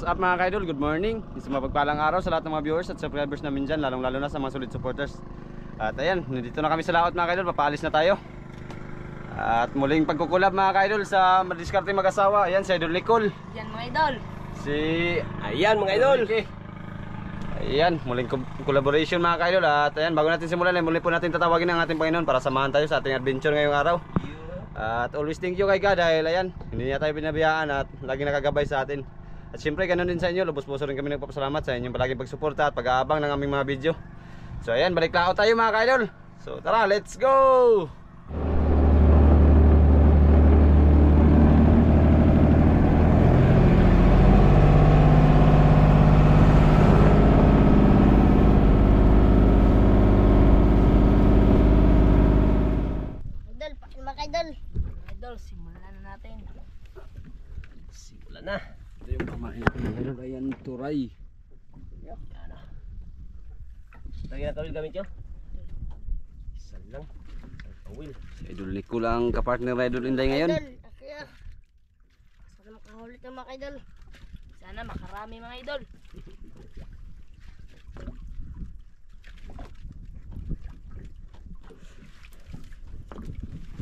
up mga kaidol? Good morning. Isang mapagpalang araw sa lahat ng mga viewers at subscribers namin dyan, lalong lalo na sa mga solid supporters. At ayan, nandito na kami sa laot mga kaidol, papaalis na tayo. At muling pagkukulab mga kaidol sa Madiskarte Mag-asawa. Ayan si Idol Nicole. Yan mga idol. Ayan mga idol. Ayan, muling collaboration mga kaidol. At ayan, bago natin simulan, muli po natin tatawagin ang ating Panginoon para samahan tayo sa ating adventure ngayong araw. At always thank you kay God dahil ayan, hindi niya tayo binabiyaan at lagi nakagabay sa atin. At syempre ganoon din sa inyo, lubos-puso rin kami nagpapasalamat sa inyong palaging pagsuporta at pag-aabang ng aming mga video. So ayan, balik lao tayo mga kaidol. So tara, let's go! Idol, simulan na natin. Simulan na. Ito yung pamain natin mga idol. Ayan, turay. Yan na. Lagi na kawil gamit nyo? Isa lang. Kawil. Si Idol Nicole ang kapartner na Idol Inday ngayon. Idol, akya. Sana makahulit na mga idol. Sana makarami mga idol.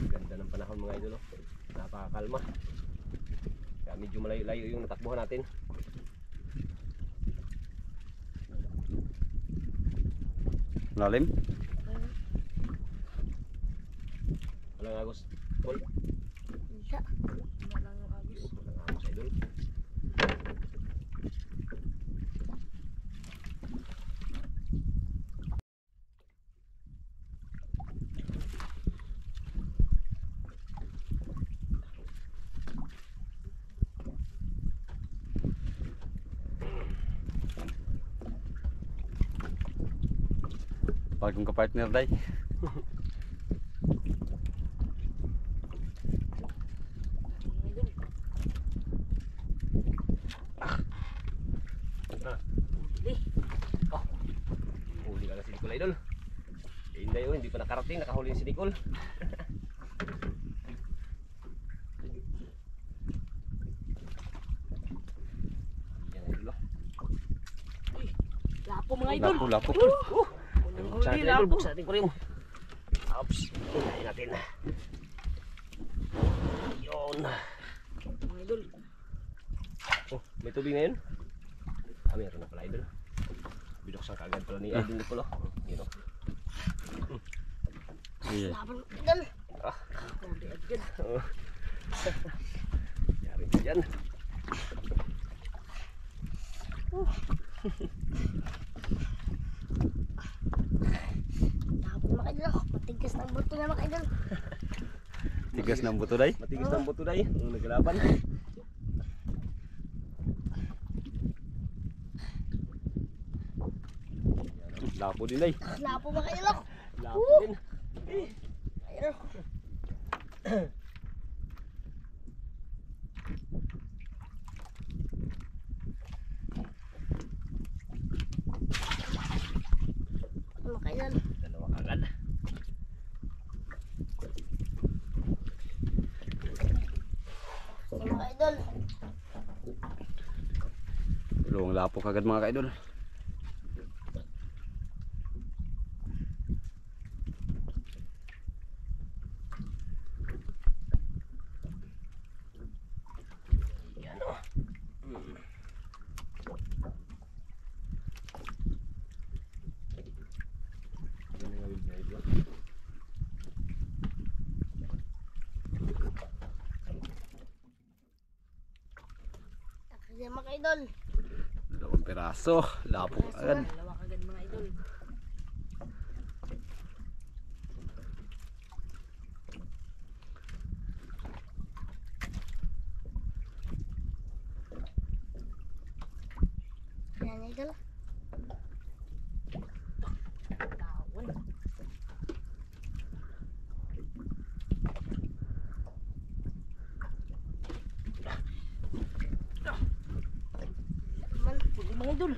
Ganda ng panahon mga idol. Napakakalma. Kaya medyo malayo-layo yung natakbuhan natin. Lalim? Walang agos. Paul? Isa. Wala lang yung agos. Walang agos idol. Bagong kapartner day. Huli ka na si Nicole idol. Hindi yun, hindi pa nakarating, nakahuli si Nicole. Yan idol. Lapo mga idol. Lapo. Huli, lapo. Buksan natin ko rin mo. Oops. Hinahin natin. Yun. Mga idol. Oh, may tubig na yun? Ah, meron na pala idol. Binuksan kaagad pala ni Idol Nicole. Yun o. Laban idol. Huli agad. Yari ka dyan. Laban mga idol. Matigas ng buto na mga idol. Tigas ng buto day? Matigas ng buto day. Naglaban. Lapo din day. Lapo mga idol. Lapo din. Ayun. Mga idol. Dalawa kagad. Mga idol. Dalawang lapo kagad mga kaidol. Yan o. Yan mga idol. Dalawang peraso. Lapo kagad. Dalawa kagad mga idol. Yan idol. Tawon. Man, puli mga idol.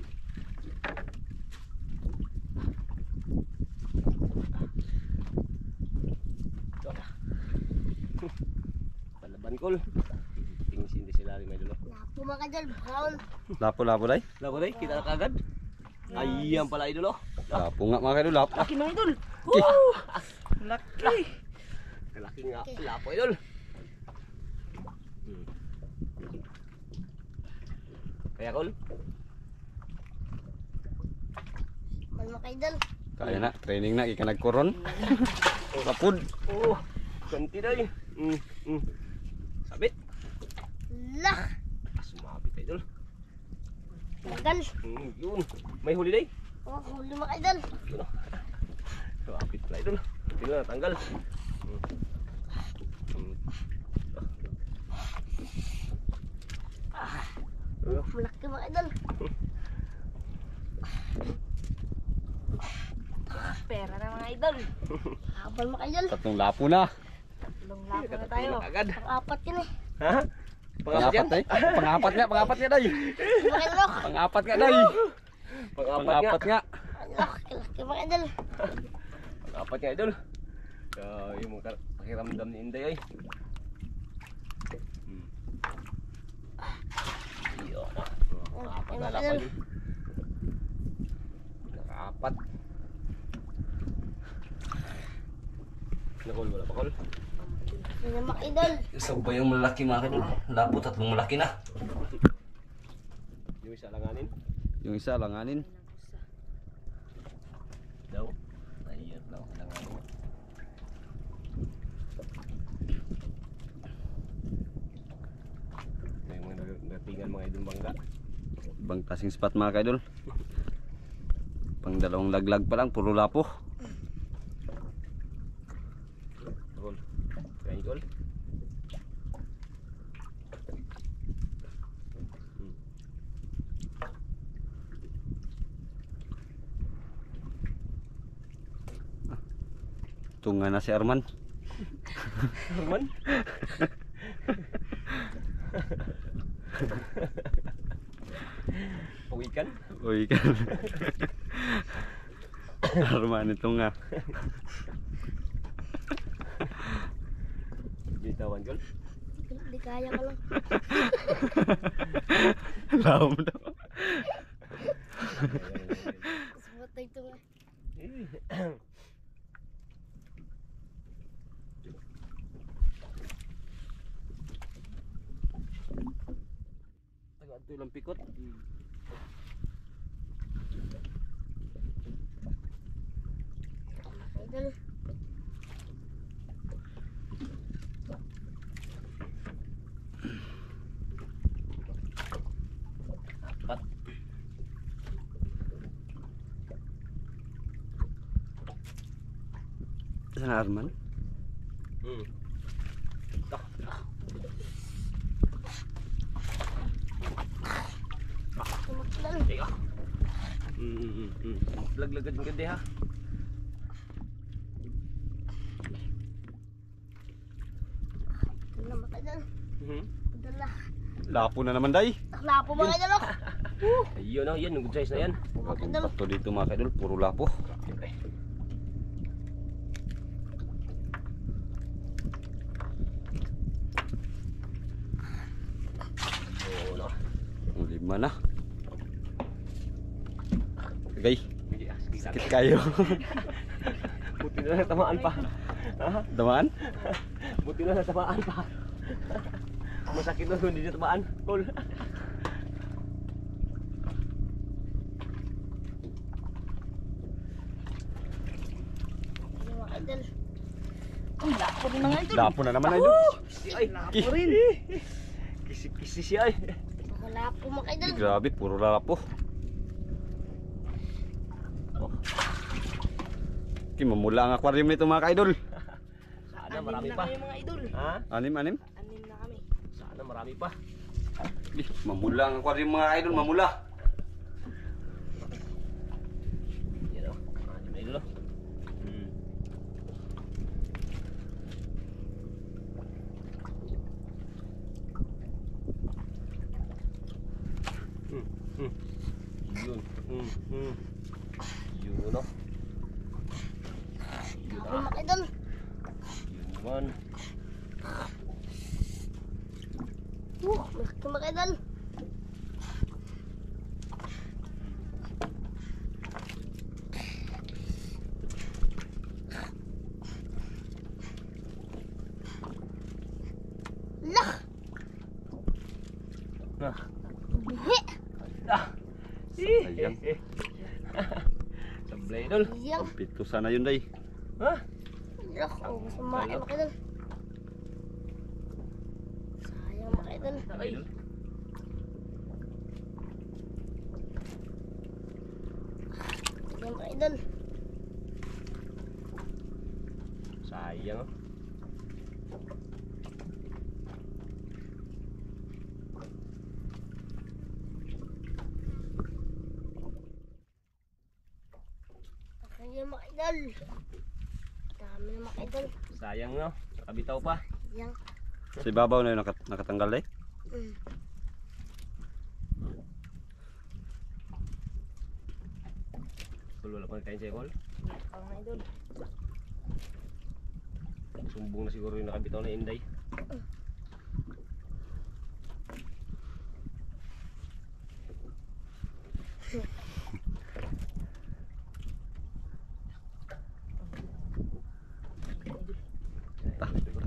Palaban kol. Tingin hindi sila rin may dulo. Lapo Lapo mga idol, brown. Lapo day. Lapo day, kita na kagad. Ayan pala idol oh. Lapo nga mga kaidol, lapo. Laki mga idol. Laki. Laki nga, lapo idol. Kaya kol. Man mga idol. Kaya na, training na, ika nagkoron. Lapod. Oh, ganti day. Sabit. Lah. Sumabit idol. Tagal. Yun. May huli day. Oh, huli mga idol. Yun oh. Sumabit pala idol. Hindi na natanggal. Malaki mga idol. Pera na mga idol. Habal mga idol. Tatlong lapo na. Tatlong lapo na tayo. Agad. Pang-apat yun eh. Ha? Pangapat yan? Day. Pangapat nga day. Mga idol. Pangapat nga day. Pangapat nga. Laki mga idol. Pangapat nga idol. Yung mga pakiramdam ni Inday ay. Yun ah. Pangapat na lapan yun. Nakaapat. Nakol, wala pa kol. Yan ang mga idol. Isang ba yung malaki mga idol? Lapo, tatlong malaki na. Yung isa langanin. Yung isa langanin. Daw. Ayun daw, langanin. May mga natingan mga idol bangga. Ibang klaseng spot mga kaidol. Pang dalawang laglag pa lang, puro lapo. Kol. Kaya kol. Tunga na si Arman. Arman? Pawikan? Uy kan. Arman ito nga. Bitawan kol. Hindi kaya ko lang. Laom daw. Sumat na ito nga. Agad ito lang pikot. Idol. Apat. Saan na Arman? Sumat Teka. Laglagad yung ganda ha. Ito na mga idol. Idol na. Lapo na naman day. Lapo mga idol. Ayun oh, yan, good size na yan. Bagong pato dito mga kaidol, puro lapo. Siyempre. Oo no. Ang lima na. Kagay, Sakit. sakit kayo. Buti na natamaan pa. Ha? Damaan? Buti na natamaan pa. Masakit na hindi natamaan. Cool. Yung mga idol. Ang lapo rin mga idol. Lapo na naman idol. Ay, Lapo rin. Kisi-kisi siya ay. Mga lapo mga idol. Grabe, puro lapo. Mamula ang aquarium nito mga kaidol. Sana marami pa. Mga idol. Ha? Anim. Anim na kami. Sana marami pa. Mamula ang aquarium mga kaidol, mamula. Yan o. Anim na idol o. Yun. Yun o. Lapo mga idol. Yun naman. Malaki mga idol. Sayang. Sablay idol. Iyang. Pito sana yun day. Ha? Yak, ubos na mga idol. Sayang mga idol. Ay. Sayang mga idol. Sayang. Sayang mga idol. Dami na mga idol. Sayang no. Nakabitaw pa. Iyang. Sa ibabaw na yun nakatanggal day. Mm. Kul wala pa kain sa ikol. Ang mga idol. Sumbong na siguro yung nakabitaw na inday.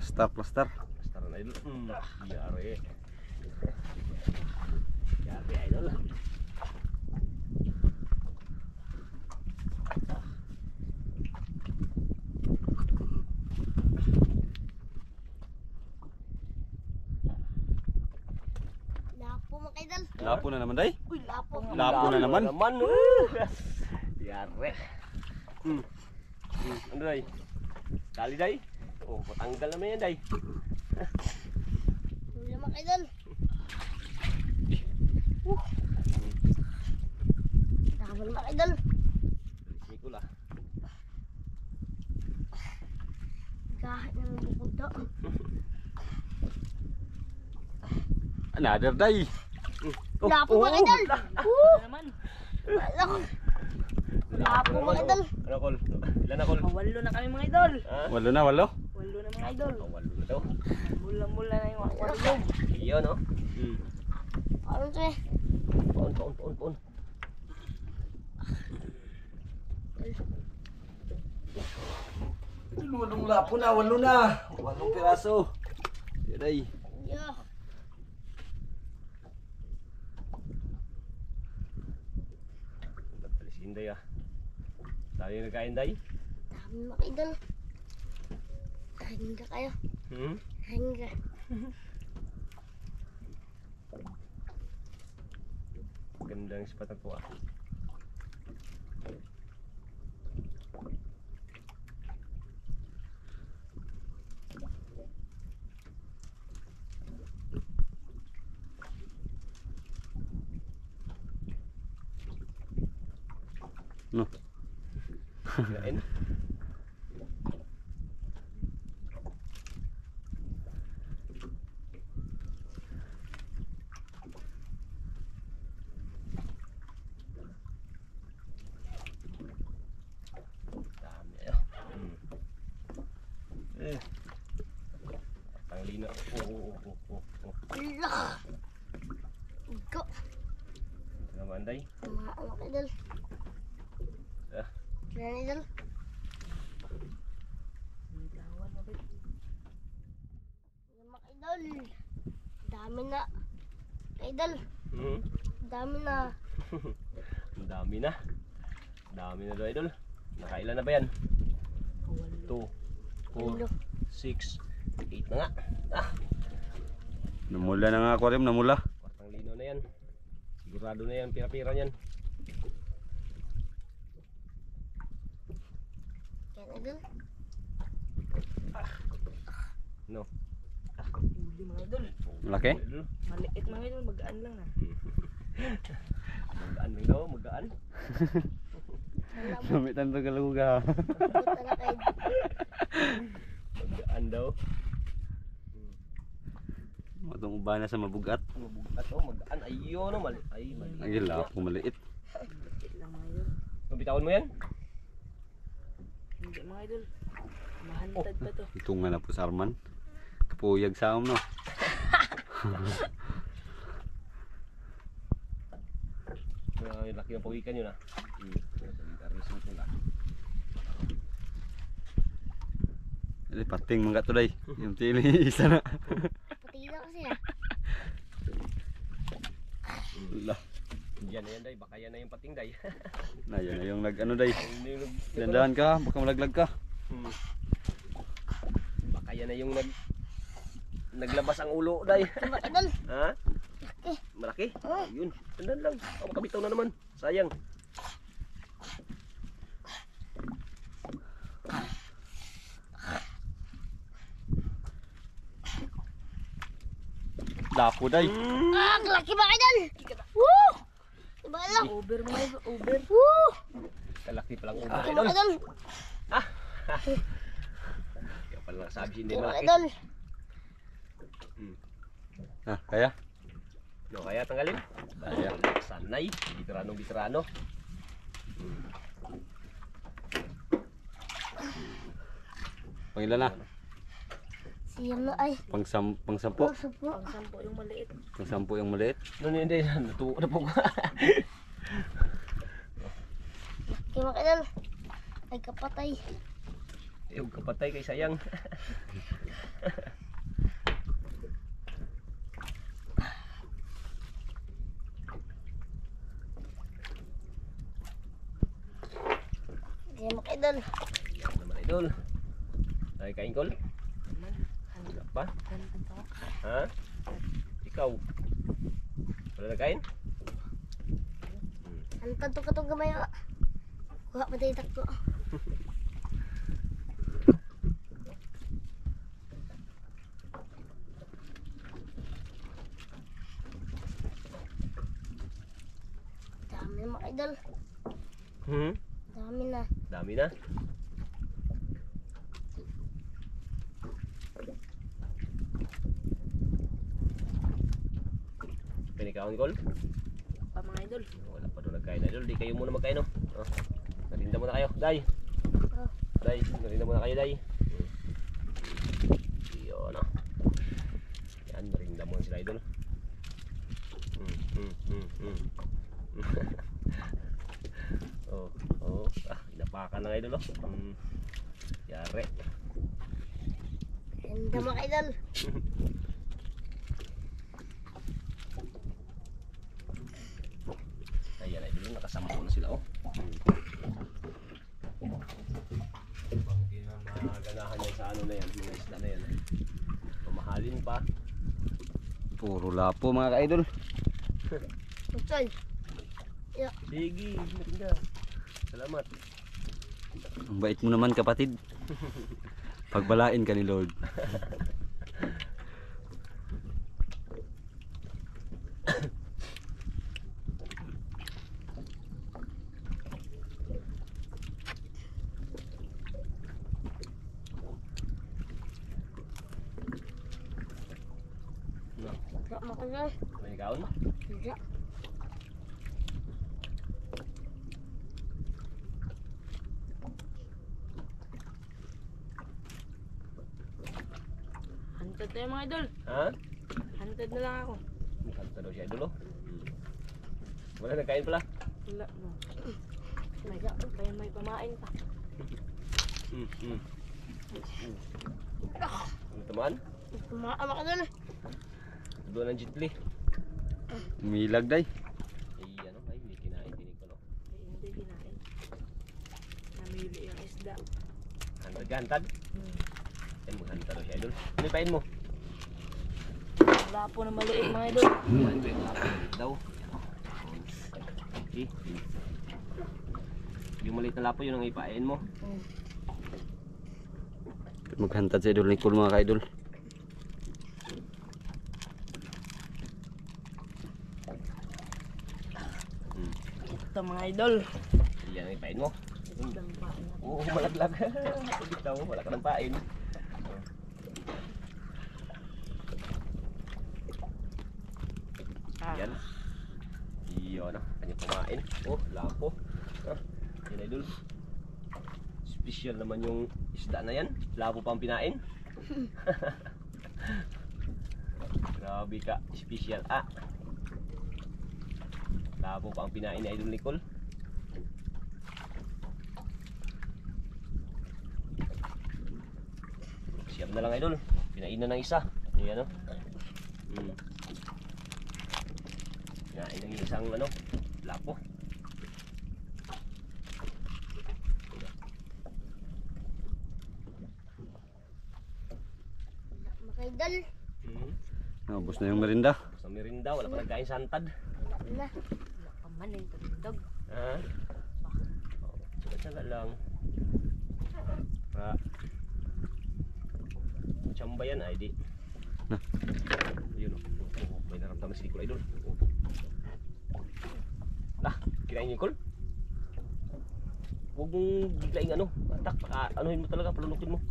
Plaster, plaster. Tara na idol. Yari. Yari idol. Lapo mga idol. Lapo na naman day. Uy, lapo. Lapo na naman. Yari. Ano day? Dali day. Oh, patanggal naman yan day. Huli mga idol. Dami mga idol. Sikul ah. Kahit na ng bukod to. Another day. Lapo mga idol. Naman. Lapo. Lapo mga idol. Ano kol? Ilan na kol? Walo na kami mga idol. Walo na, walo. Walo na mga idol. Walo na daw. Mula-mula na yung walo. Iyo no? Ano to eh? Paon. Walong lapo na, walo na. Walong piraso. Yun day. Yeah. Nagtalis inday ah. Dami yung nagkain day. Dami mga idol. Hangga kayo. Hangga. Ganda ng spot na to ah. No. Kirain. Dami ayo. Ang lina. Ala. Go. Naman day. Mga idol. Ah. Kaya idol. Mga idol. Dami na. Idol. Dami na. Ang dami na. Dami na daw idol. Nakailan na ba yan? 2, 4, 6, 8 na nga. Ah, Namula na nga aquarium, namula. kwartang lino na yan. Sigurado na yan, pira-pira yan. Kaya idol. No. Huli mga idol. Malaki? Idol. Maliit mga idol. Magaan lang na. Magaan lang daw, magaan. Sumitan to galuga. Buta na kayo. Magaan daw. Matong ubana sa mabugat. Mabugat daw, magaan. Ayun, no, mali. Ay, mali. Ay, lapo maliit. Maliit lang mga idol. Mabitawan mo yan? Hindi mga idol. Mahantad pa to. Ito nga na po sa Arman. Kapuyag sa no. Yung laki ng pawikan yun ah. Ay, pating mga to day. Yung tili isa na. Pati na kasi ah. Wala. Yan na yan day, baka yan na yung pating day. Ayun na yung nag ano day. Ayun na yung Dandahan ka, baka malaglag ka. Baka yan na yung naglabas ang ulo day. Mga idol. Ha? Malaki? Yun. Tandaan lang. Oh, makabitaw na naman. Sayang. Dapo day. Laki mga idol. Woo! Diba lang? Over mga idol. Over. Woo! Kalaki palang ulo. Laki Idol. mga idol. Kaya pala nakasabi siya hindi Mga malaki. idol. Ah, kaya? No, kaya tanggalin. Kaya. Sanay. Veterano. Pangilan na? Siyam na ay. Pang-sampo. Pagsampo. Pagsampo yung maliit. Pang-sampo yung maliit. No, hindi. Natuwa na po ko. Laki mga idol. Ay kapatay. Yung kapatay kay sayang. Kaya mga idol. Yan naman idol. Ay kain kol? Wala pa? Ha? Ikaw? Wala na kain? Ang katong gamay nga. Kuha pa tayo takto. Dami mga idol. Dami na. Dami na. Pinikaon kol? Pa mga idol. Wala pa doon nagkain idol. Di kayo muna magkain oh. Oh. Narinda muna kayo. Day. Oh. Day. Narinda muna kayo day. Yun oh. Yan. Narinda muna sila idol. Oh. Oh. Ah. Inapakan na idol oh. Yari. Ganda mga idol. Ayan idol. Nakasampo na sila oh. Hindi na maganahan yan sa ano na yan. Mga isla na yan. Pamahalin pa. Puro lapo mga ka-idol. Utoy. Sige, marinda. Salamat. Ang bait mo naman kapatid. Pagbalain ka ni Lord. Mga idol. May kaon? Tidak. Hantad tayo mga idol. Ha? Hantad na lang ako. Kanta daw siya idol oh. Wala na kain pala. Wala no. Maya, kaya may pamain pa. Ano tamaan? Pumaan mga idol. Doon ang jitli. Umilag day. Ay ano ay may kinain tinig ko no. Ay, hindi kinain. Namili yung isda. Hantad. Ay maghantad daw siya idol. Ano yung pain mo? Wala po na maliit mga idol. Ano yung lapo daw? Okay. Yung maliit na lapo yun ang ipain mo. Maghantad sa idol ni Kul mga ka-idol. Ito mga idol. Yan ang ipain mo. Isdang pain. Oo, malaglag. Bitaw mo, wala ka ng pain. Yan. Iyon ah, kanya kumain. Oh, lapo. Ah, yan idol. Special naman yung isda na yan. Lapo pa ang pinain. Grabe ka, special ah. Lapo pa ang pinain ni Idol Nicole. Siyam na lang idol. Pinain na ng isa. Ayan o. Pinain ng isang ano. Lapo. Mga idol. Naubos na yung merinda. Sa merinda, wala pa nagkain santad. Wala. Wala pa man yung tugtog. Ha? Tsaga lang. Chamba yan ay di. Na. Yun oh. May naramdaman si Nicole Idol. Oh. Nah, kinain niyo Nicole? Huwag mong biglaing ano. Tak, anuhin mo talaga, palunukin mo.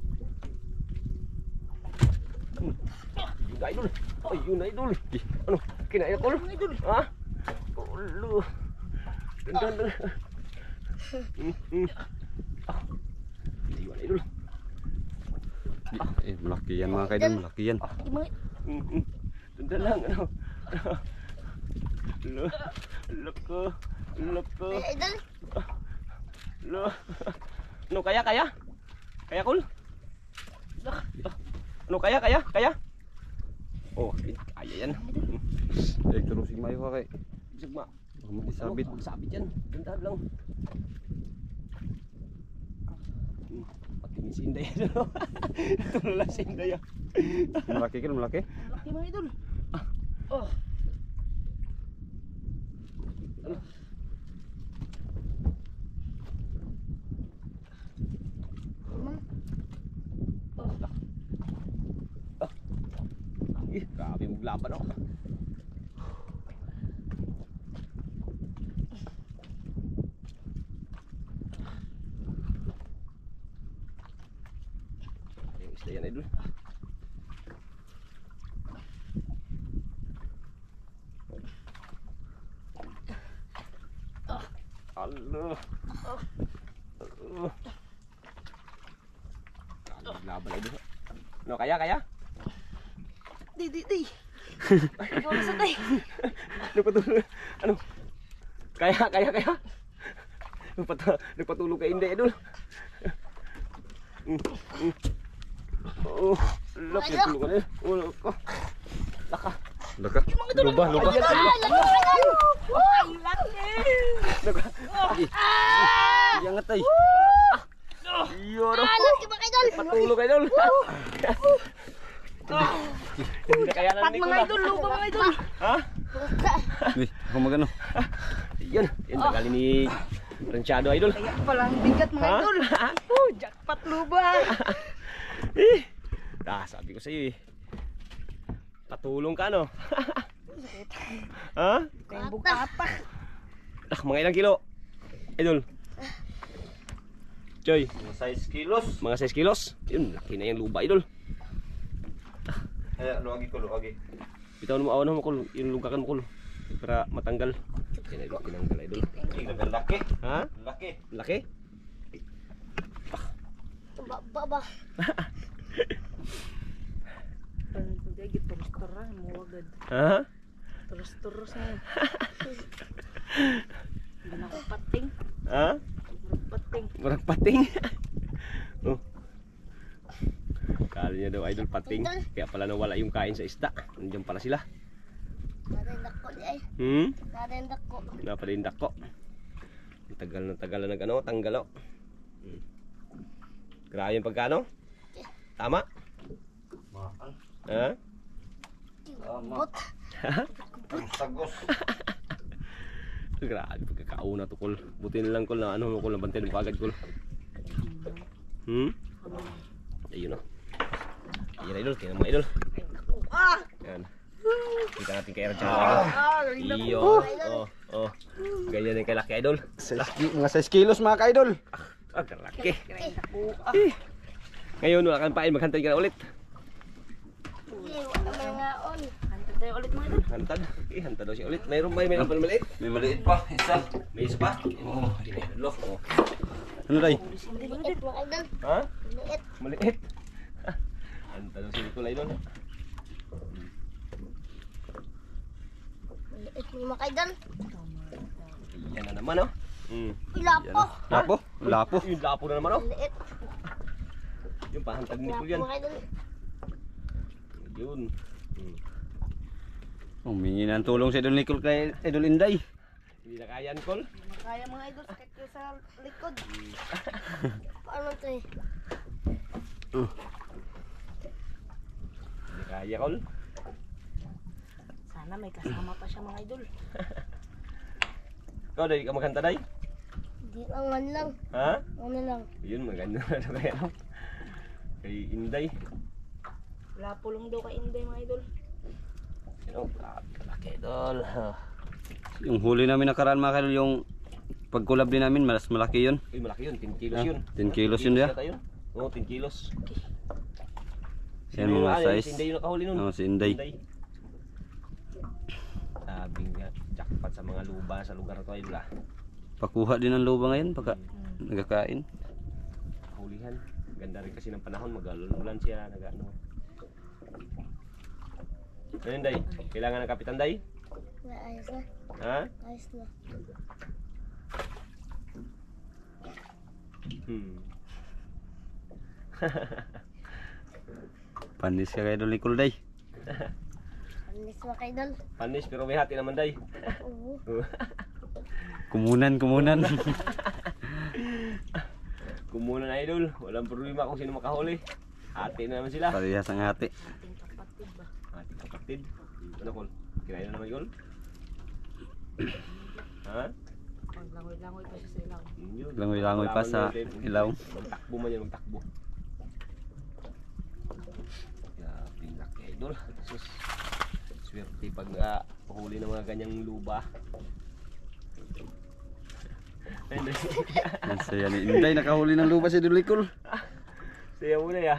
Yun na Idol. Ay, yun na Idol. Ano? Kinain Nicole? Ha? Ulo. Dandan. Hindi yun Idol. Malaki yan mga kaidol, malaki yan. Dandan lang ano. Loko. Mga idol. Lo. Ano kaya? Kaya Kul? Ano kaya? Oh, kaya yan. Terusing mayo ka kay. Sigma. Sabit. Sabit yan. Dandan lang. Pati ni Sinday. Tulo lang Sinday. Malaki kan, malaki. Malaki mga idol. Oh. Grabe maglaban ako. Yung isda yan Idol. Allah. Laban Idol. No, kaya? Di. Ikaw na sa tay. Ano? Kaya? Nagpatulog ka hindi Idol. Oh, laki tulog ka na. Laka. Laka. Luba. Ang laki. Iyangat ay. Yoro. Laki mga idol. Patulog ka Idol. Hindi na kaya na Pat mga idol, lupa mga idol. Ha? Ako magano. Yun tagali ni Ranchado Idol. Kaya palang bigat mga Ha? idol. Jackpot luba. Sabi ko sa iyo patulong ka no. Ha? Kayong bukata. Mga ilang kilo? Idol. Choy, Mga 6 kilos. mga 6 kilos. Yun, laki na yung luba Idol. Ay, luagi. Bitaw mo awan mo Kul, yung lugakan mo Kul. Para matanggal. Yan Idol, tinanggal Idol. Laki. Ha? Laki. Laki? Baba. Ha? Terus na. Hindi na ako pating. Ha? Pating. Marang pating. Oh. Kala niya daw Idol pating. Kaya pala nawala yung kain sa isda. Nandiyan pala sila. Narindak ko di ay. Narindak ko. Napalindak ko. Tagal na nag-ano, tanggalo. Grabe yung pagkano? Tama? Mahal. Ha? Bot. Tagos. Grabe pagkakauna to Kul. Buti na lang Kul na ano Kul, nabantayan mo agad Kul. Ayun o. Ayun Idol, tingnan mo Idol. Yan. Kita natin kay Ranchado. Iyo. Oh. Ganyan din kay Lucky Idol. Mga 6 kilos mga kaidol. Laki. Ngayon wala kang pain, maghantay ka na ulit. Wala mga on. Hantad tayo ulit mga idol. Hantad. Hantad daw siya ulit. Mayroon pa maliit? May maliit pa. Isa. May isa pa? Oh, dinalo. Ano day? Liit mga idol. Ha? Liit. Maliit. Hantad daw si Nicole Idol. Liit mga idol. Yan na naman oh. Lapo. Lapo. Yung lapo na naman oh. Liit. Yung pahantad ni Lapo Nicole yan. mga idol. Yun. Humingi ng tulong si Idol Nicole kay Idol Inday. Hindi na kaya yan, Col. Kaya mga idol, sakit ko sa likod. Paano ito eh? Hindi kaya, Col. Sana may kasama pa siya mga idol. Ikaw, dahil ka magkanta, day? Di angan lang. Ha? Ano lang. Yun, maganda na kaya no? Kay Inday. Wala pulong daw kay Inday mga idol. Yun, kalaki, idol. Yung huli namin nakaraan mga kaidol, yung pagkulab din namin, mas malaki yun. Uy, malaki yun, 10 kilos Ah, yun. 10 kilos yun, yata yun. Oo, 10 kilos. Yan mga size. Si Inday yung nakahuli nun. Oo, si Inday. Sabi nga, jackpot sa mga luba sa lugar na to, idol ah. Pakuha din ng luba ngayon pagka nagkakain. Hulihan. Ganda rin kasi ng panahon, mag-ulan siya, nag-ano. Ano yun, Day? Kailangan ng kapitan, Day? Ayos na. Ha? Ayos na. Panis ka kaidol ni Kulday. Panis mga idol. Panis, pero may hati naman, Day. Oo. Kumunan. Kumunan, idol. Walang problema kung sino makahuli. Hati na naman sila. Parehas ang hati. Ating kapatid ba? Hati kapatid. Ano, Col? Kinain na naman, Col? Ha? Langoy-langoy pa siya sa ilaw. Yun. Langoy-langoy pa sa ilaw. Magtakbo man yan, magtakbo. Grabe, laki, idol. Sus. Swerte pag huli ng mga ganyang luba. Ang saya ni Inday, nakahuli ng luba si Dulikol. Saya muna ya.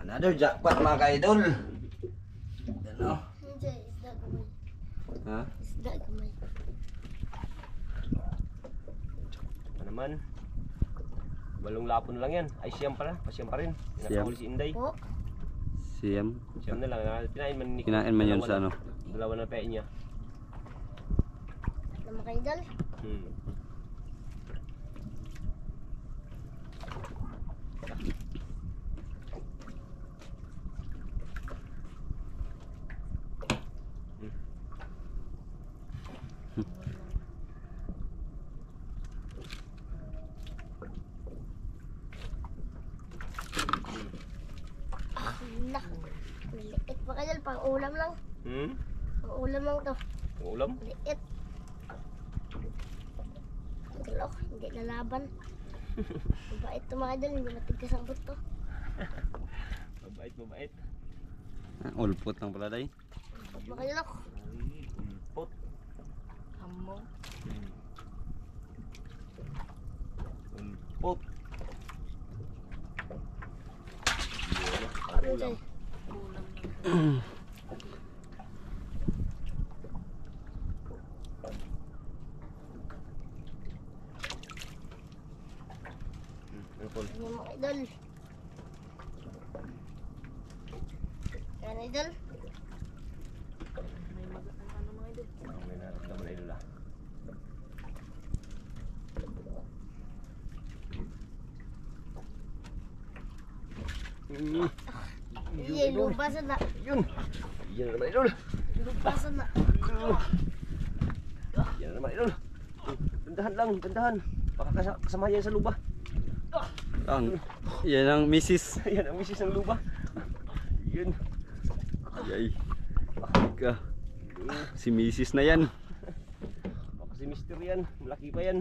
Another jackpot mga kaidol. Ano? Hindi, isda gamay. Ha? Isda gamay. Ano naman? Balong lapon lang yan. Ay, siyam pala. Pasiyam pa rin. Siyam. Nakahuli si Inday. Po. Siyam. Siyam na lang. Kinain man ni Kinain man yun sa ano. Dalawa na pain niya. Na mga idol. Nah. Liit mga idol, pang ulam lang. Pang ulam lang to. Ulam? Liit. Tulok, hindi lalaban. Mabait to mga idol, hindi matigas ang buto. Mabait, mabait. Ulpot lang pala day. Mga idol ako. Ay, ulpot. Hamo. Ulpot. Ano dyan? Ano, Col? Ano mga idol? Ano idol? May ano mga idol? May naramdaman na idol ah. Iya, lubasan na. Yun! Yan na naman idol! Lubasan na. Yan na naman idol! Dandahan lang, dandahan! Baka kasama yan sa luba. Yan ang misis. Yan ang misis ng luba. Yun. Yay. Ka. Si misis na yan. Baka si Mister yan. Malaki pa yan.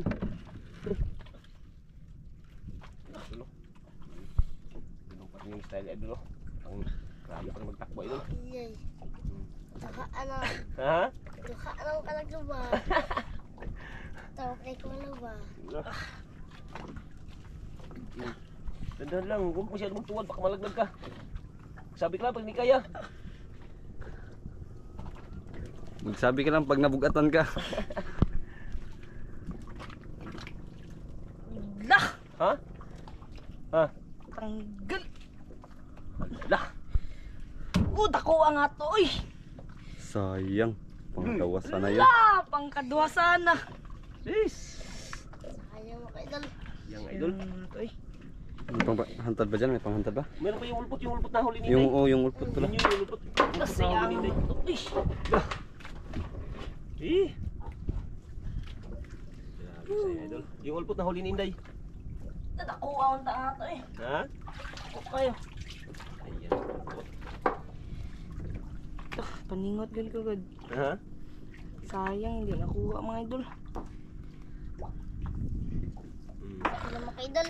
Idol. Idol pa rin yung style idol. Ang grabe pa rin magtakbo idol. Iya. Taka ano. Ha? Taka ano ka nagluba. Tawag kay ko luba. Dandahan lang. Huwag mo siya magtuwad. Baka malaglag ka. Sabi ka lang pag hindi kaya. Magsabi ka lang pag nabugatan ka. Lah! Ha? Ha? Tanggal! Lah! Dako ang ato, oy! Sayang. Pangkawasan na yun. Pangkadwa sana. Sis. Sayang mga idol. Yang idol. May panghantad ba dyan? May panghantad ba? Meron pa yung ulpot na huli ni Yung, Inday. yung ulpot pala. Yun yung ulpot. Sayang. Ish. Eh. Grabe sa'yo, idol. Yung ulpot na huli ni Inday. Tatakuha ang tato eh. Ha? Ako kayo. Ayan. Paningot gan ko gud. Ha? Sayang hindi nakuha mga idol. Wala mga idol.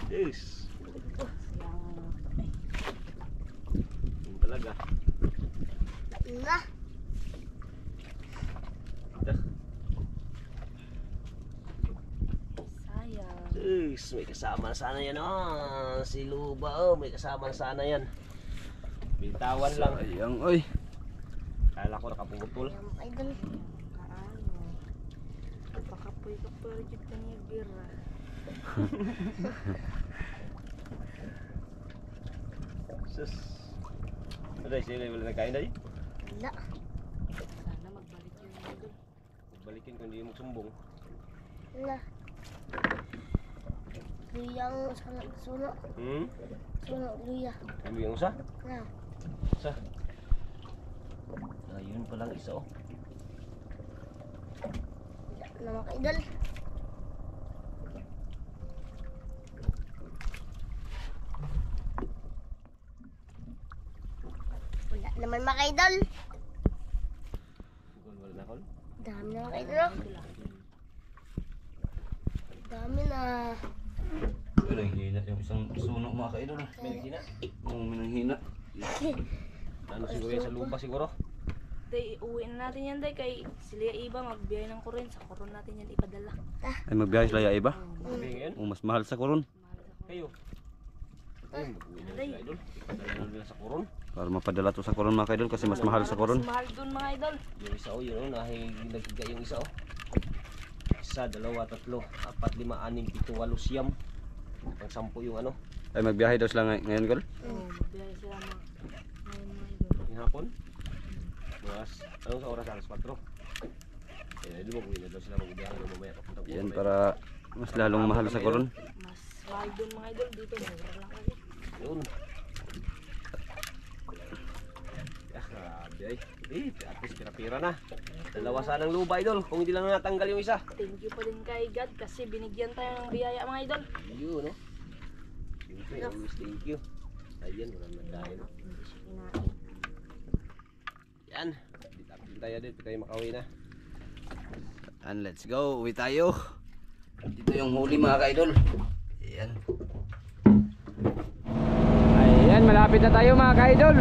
Yes. Sayang. Yung talaga. Na. Sayang. Yes, may kasama na sana yan. Oh, si Luba. Oh, may kasama na sana yan. Bintawan lang. Sayang, oy. Kala ko nakapungutol. Sayang mga idol. Karano. Pakapoy-kapoy jud kaniya gira. Sus. Aday, sila wala nagkain day? Wala. Sana magbalik yun mga idol. Balikin kung di mo sumbong. Wala. Luyang suno. Suno luya. Kami yung usa? Na. Isa. Ayun palang isa oh. Na mga idol. Wala naman mga idol. Wala na kol. Dami na mga idol. Dami na. Wala hina yung isang suno mga kaidol. May naghina. May hina. Ano siguro yan sa lupa siguro? Day, uwi na natin yan day kay sila iba magbiyay ng kurin sa kuron natin yan ipadala. Ay magbiyahe sila ya iba. Sabi ngayon. O mas mahal sa koron. Kayo. Ayun, mag-uwi na sila idol. Dala nila sa koron. Para mapadala to sa koron mga kaidol kasi mas mahal sa koron. Mas mahal dun mga idol. Yung isa oh, yun oh, nahihigiga yung isa oh. Isa, dalawa, tatlo, apat, lima, anim, pito, walo, siyam. Ang 10 yung ano. Ay magbiyahe daw sila ngayon kol. Oo, magbiyay sila mga ngayon mga idol. Yung hapon. Anong sa oras? Alas 4. Ayun, idol, mag-uwi na daw sila mag-uwihan ng mamaya. Papuntang Yan mamaya. para mas lalong mahal sa koron. Mas mahal dun mga idol dito mura lang kasi. Yun. Grabe ay. At least pira-pira na. Dalawa sanang luba idol. Kung hindi lang natanggal yung isa. Thank you pa din kay God kasi binigyan tayo ng biyaya mga idol. Yun no. Siyempre, always thank you. Ayan, wala na tayo. Hindi siya kinain. Yan. Ditapin tayo dito. Tayo makauwi na. And let's go, uwi tayo. Dito yung huli mga kaidol. Ayan. Ayan, malapit na tayo mga kaidol.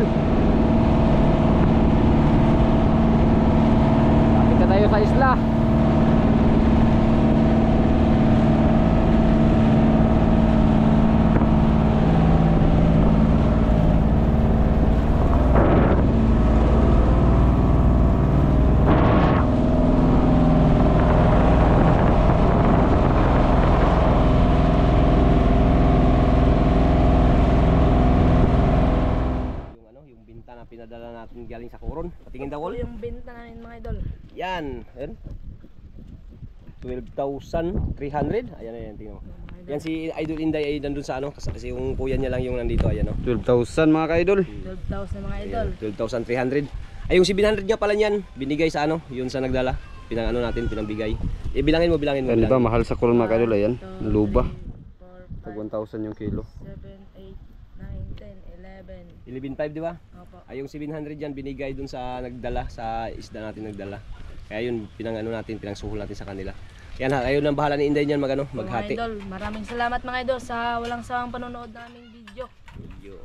Malapit na tayo sa isla. Pinadala natin galing sa Coron. Patingin daw Ito wall. yung benta namin mga idol. Yan. Yan. 12,300. Ayan na yan. Tingnan mo. Yan si Idol Inday ay nandun sa ano. Kasi yung kuya niya lang yung nandito. Ayan o. 12,000 mga kaidol. 12,000 mga idol. 12,300. Ay yung si 700 niya pala niyan. Binigay sa ano. Yun sa nagdala. Pinang ano natin. Pinambigay. Bilangin mo. Bilangin mo. Yan ba, Bilangin. mahal sa koron mga kaidol. Ayan, 2, luba. 3, 4, Tag 1,000 yung kilo. 7, 8, 9, 10, 11. 11.5 di ba? Opo. Ay yung 700 yan binigay dun sa nagdala. Sa isda natin nagdala. Kaya yun pinang ano natin. Pinangsuhol natin sa kanila. Yan ha. Ayun ang bahala ni Inday niyan mag ano. Mga Maghati. idol, maraming salamat mga idol sa walang sawang panonood naming video. Yun.